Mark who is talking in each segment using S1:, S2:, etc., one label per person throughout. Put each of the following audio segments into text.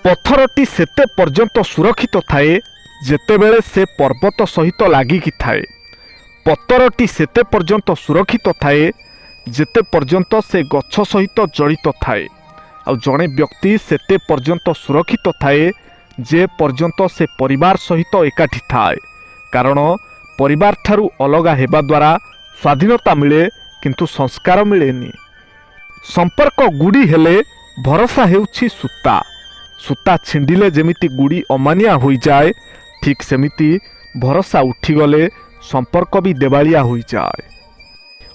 S1: पत्थरटी सेते पर्यंत सुरक्षित थाए जेतेबेले से पर्वत सहित लागिकी थाए। पत्थरटी सेते पर्यंत सुरक्षित थाए जेते पर्यंत से गछ सहित जड़ित थाए। आ जड़े व्यक्ति सेते पर्यंत सुरक्षित थाए जे पर्यंत से परिवार सहित एकाठी थाए। कारण परिवार ठारू अलगा हेबा द्वारा स्वाधीनता मिले किंतु संस्कार मिलेनी। संपर्क गुड़ी हेले भरोसा हेउछि सूता। सूता छिंडिले जेमिति गुड़ी अमानिया हो जाए, ठीक सेमिति भरोसा उठीगले संपर्क भी देवालिया हो जाए।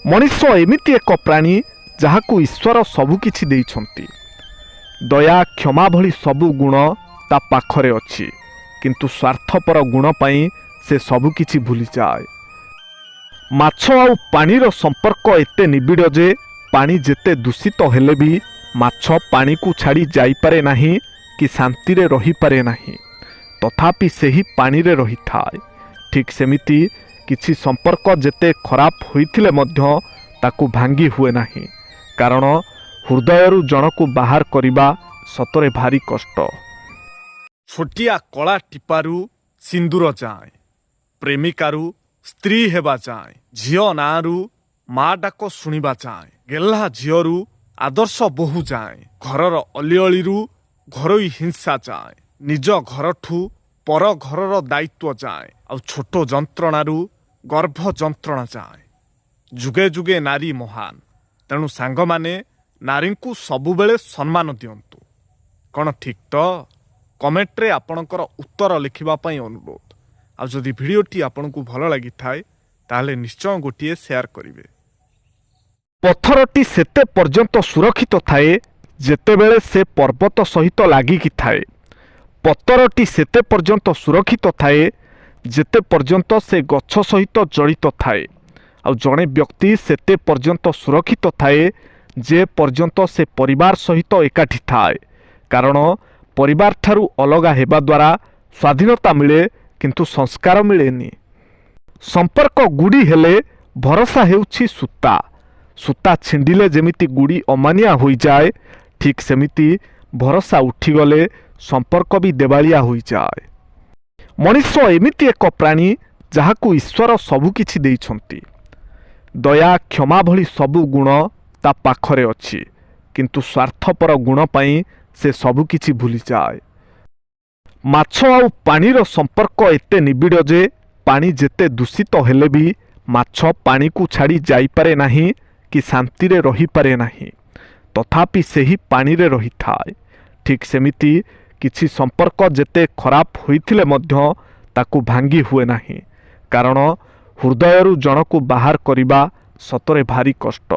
S1: मनुष्य एमिति एक प्राणी जहाकू ईश्वर सबुकिछि देइछंती। दया क्षमा भली सबु गुण ता पाखरे अछि, किंतु स्वार्थपर गुण पाई से सबुकिछि भूली जाए। माछ आउ पानीर संपर्क एते निबिड़ जे पानी जेते दूषित हेले भी माछ पानी को छाड़ी जाई पारे नाही कि शांति रे रही पारे नाही, तथापि सेही पानी रे रही थाए। ठीक सेमिति किछि संपर्क जेते खराब होइथिले मध्य ताकू भांगी हुए नाही, कारण हृदयरु जनकू बाहर करिबा सतरे भारी कष्ट। छोटिया कला टिपारू सिंदूर जाए, प्रेमिकारु स्त्री हेबा जाए, झियो नारू माँ डाक शुणिबा जाए, गेल्हा झियरू आदर्श बहु जाए, घरर अलिअलिरू घरोई हिंसा जाए, निज घरठू पर घरर दायित्व जाए, आ छोट जंत्रणारू गर्भ जंत्रणा जाए। जुगे जुगे नारी महान, तेणु सांग माने नारी को सबुबेले सम्मान दियंतु। कौन ठीक तो? कमेंट रे आपणकर उत्तर लिखिबा पई अनुरोध। आ जदि भिडियोटी आपनकु भल लागि थाए ताहले निश्चय गोटिए शेयर करिवे। पत्थरटी सेते पर्यंत सुरक्षित थाए जेतेबेले से पर्वत सहित लागिकी थाए। पत्थरटी सेते पर्यंत सुरक्षित थाए जेते पर्यंत से गछ सहित जड़ित थाए। आ जड़े व्यक्ति सेते पर्यंत सुरक्षित थाए जे पर्यंत से परिवार सहित एकाठी थाए। कारण परिवार ठारू अलगा हेबा द्वारा स्वाधीनता मिले किंतु संस्कार मिलेनी। संपर्क गुड़ी हेले भरोसा हेउछि सूता। सूता छिंडिले जेमिति गुड़ी अमानिया हो जाए, ठीक सेमिति भरोसा उठीगले संपर्क भी देवालिया हो जाए। मनुष्य एमिति एक प्राणी जहाकू ईश्वर सबुकिछि देइछंती। दया क्षमा भली सबु गुण ता पाखरे अछि, किंतु स्वार्थपर गुण पाई से सबुकिछि भूली जाए। माछ आउ पानीर संपर्क एते निबिड़ जे पानी जेते दूषित हेले भी माछ पानी को छाड़ी जाई पारे नाही कि शांति रे रही पारे नाही, तथापि सेही पानी रे रही थाए। ठीक सेमिति किछि संपर्क जेते खराब होइथिले मध्य ताकू भांगी हुए नाही, कारण हृदयरु जनकू बाहर करिबा सतरे भारी कष्ट।